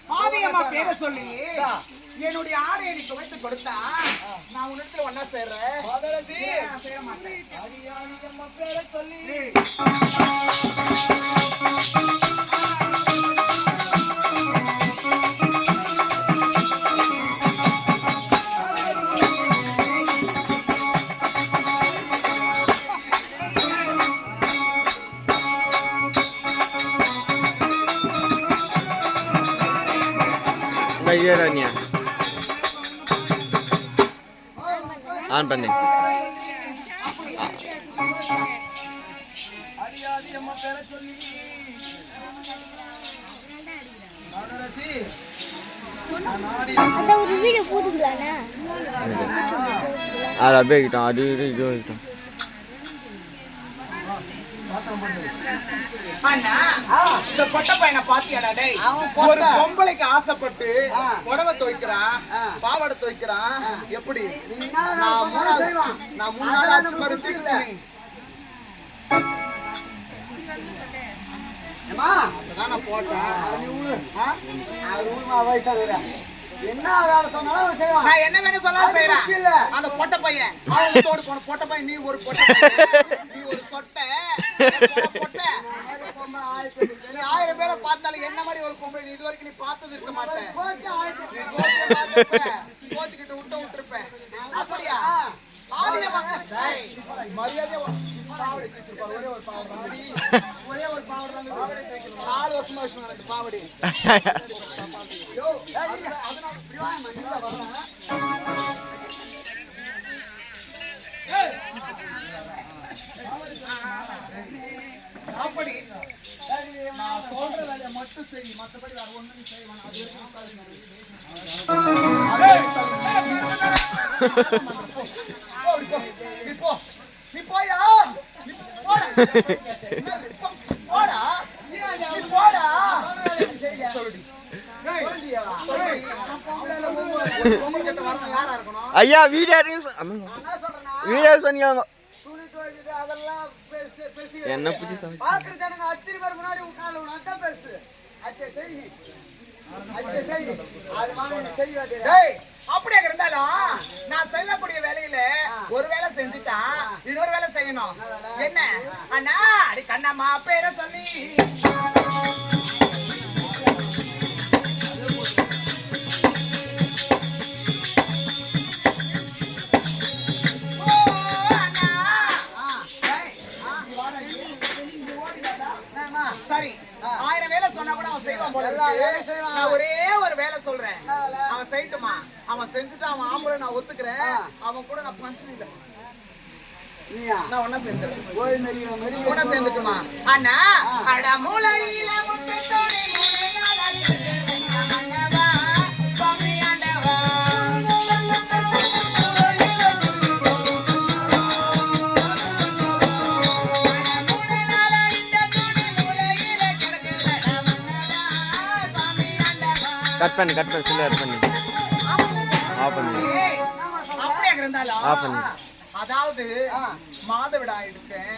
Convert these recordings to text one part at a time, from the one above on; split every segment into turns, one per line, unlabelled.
பாதியம்மா பேரை சொல்லி என்னுடைய ஆடையை நீ துவைத்து கொடுத்தா நான் உன்னிடத்துல ஒன்னா சேர்றேன். செய்ய மாட்டேன். பேரை சொல்லி
கையறனியா ஆன் பண்ணு. அது அப்படியே கிட்டோம் அது இது கிட்டோம்.
இந்த பொட்ட பையனை பாத்தியாடா டேய்? ஒரு பொம்பளைக்கு ஆசைப்பட்டு புடவை துவைக்கிறான், பாவாடை துவைக்கிறான். எப்படி நான் மூணு நாள் ஆச்சு மறுத்து என்ன வேணும் சொன்னா செய்யறேன். அந்த பொட்ட பையன் பொட்ட பையன் நீ ஒரு பொட்ட நீ ஒரு சொட்டை பொட்டை 1000 பேரை பார்த்தாலும் என்ன மாதிரி ஒரு பொம்பளை இது வரைக்கும் நீ பார்த்தது இருக்க மாட்டேன். கோத்துக்கிட்டு விட்டுருப்பேன். அப்படியா மரியாதை ஒரே ஒரு பாவடி 4 வருஷமா விஷயம் எனக்கு பாவடி. அப்படி நான் சொல்ற வேலையை மட்டும் செய், மற்றபடி வேற ஒண்ணும் செய்ய நீ போயா போடா போடா
ஐயா வீடியோ சொன்னீங்க என்ன புத்தி
அப்படியே இருந்தாலும் நான் செய்யக்கூடிய வேலையில ஒரு வேலை செஞ்சுட்டா இன்னொரு வேலை செய்யணும். என்ன அண்ணா அடி கண்ணம்மா பேரை சொல்லி சரி 1000 வேலை சொன்னா கூட அவன் செய்வான் போல. நான் ஒரே ஒரு வேலை சொல்றேன், அவன் செய்யட்டுமா? அவன் செஞ்சுட்டு அவன் ஆம்பளை நான் ஒத்துக்கிறேன். அவன் கூட நான் பஞ்சம் இல்லை, நான் ஒன்னா சேர்ந்துடுறேன். ஒன்னா சேர்ந்துட்டுமா அண்ணா? அட மூளையில முட்டை
கட் பண்ணு சொல்லு கட் பண்ணு ஆஃப் பண்ணு
அப்படியே இருந்தாலும்
ஆஃப் பண்ணு.
அதாவது மாதவிடா இருக்கேன்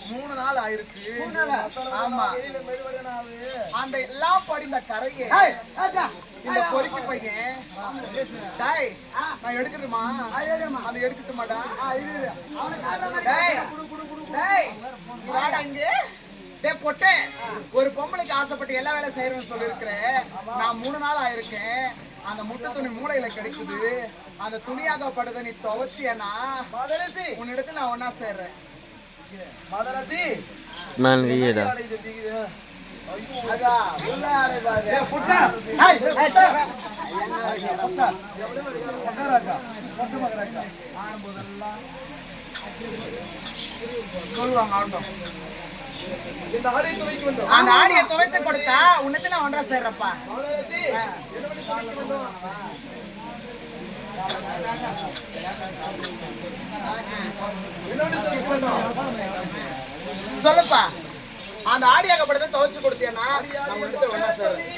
3 நாள் ஆயிருக்கு. ஆமா அந்த எல்லாம் படிந்த கரையே இந்த பொறுக்கி பையன் டாய் நான் எடுக்கட்டுமா? அது எடுக்கட்டுமாடா? வாடா இங்க பொட்டே. ஒரு பொம்பளைக்கு ஆசைப்பட்டு எல்லா வேலை செய்யறேன்னு சொல்லியிருக்கிறேன். நான் 3 நாள் ஆயிருக்கேன். அந்த முட்டை துணி மூளையில கிடைக்குது. அந்த துணியாகப்படுத நீ துவைச்சியனா உன்னிடத்துல நான் ஒன்னா சேர்றேன். சொல்லுவாங்க ஆட்டம். அந்த ஆடியை துவைத்து கொடுத்தா உன்னத்தை நான் ஒன்றா சேர்றப்பா. சொல்லுப்பா, அந்த ஆடியாகப்படுத்த துவைச்சு கொடுத்தியன்னா நான் உன்னத்தை ஒன்றா சேர்றேன்.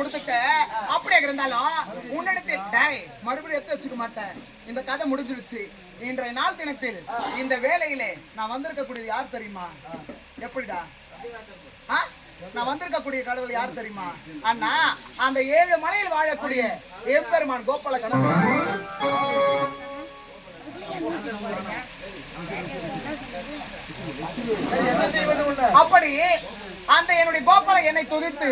கொடுத்துட்டேன். அப்படியே இருந்தாலும் உன்னிடத்தில் டேய் மறுபடியும் எடுத்து வச்சுக்க மாட்டேன். இந்த கதை முடிஞ்சிருச்சு. இன்றைய நாள் தினத்தில் இந்த வேலையிலே நான் வந்திருக்கக்கூடியது யார் தெரியுமா? எப்படிடா நான் வந்திருக்கக்கூடிய கடவுள் யார் தெரியுமா? அண்ணா, அந்த 7 மலையில் வாழக்கூடிய எம்பெருமான் கோபால கடவுள். அப்படி அந்த என்னுடைய கோபால என்னை துதித்து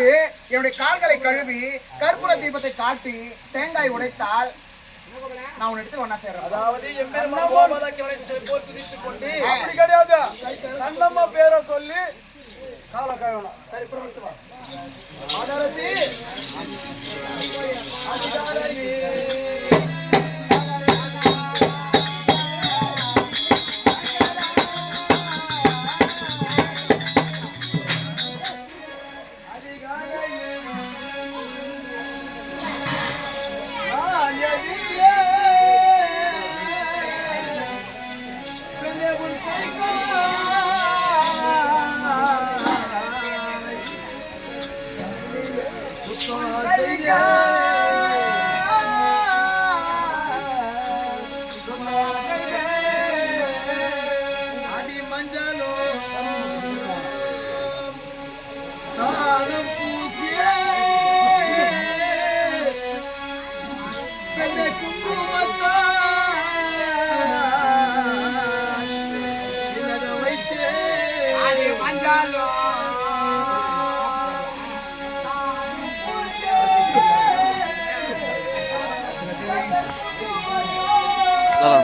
என்னுடைய கால்களை கழுவி கற்பூர தீபத்தை காட்டி தேங்காய் உடைத்தால் நான் உன் இடத்துல ஒன்னா சேர்றேன்.
அதாவது எம்பெருமான் கோபாலனை போல் துதித்துக் கொண்டு அப்படி கிடையாது. கண்ணம்மா பேரை சொல்லி கால கழுவணும். சரி, புறப்பட்டு வா. ஆதாரத்தி
மஞ்சாலோ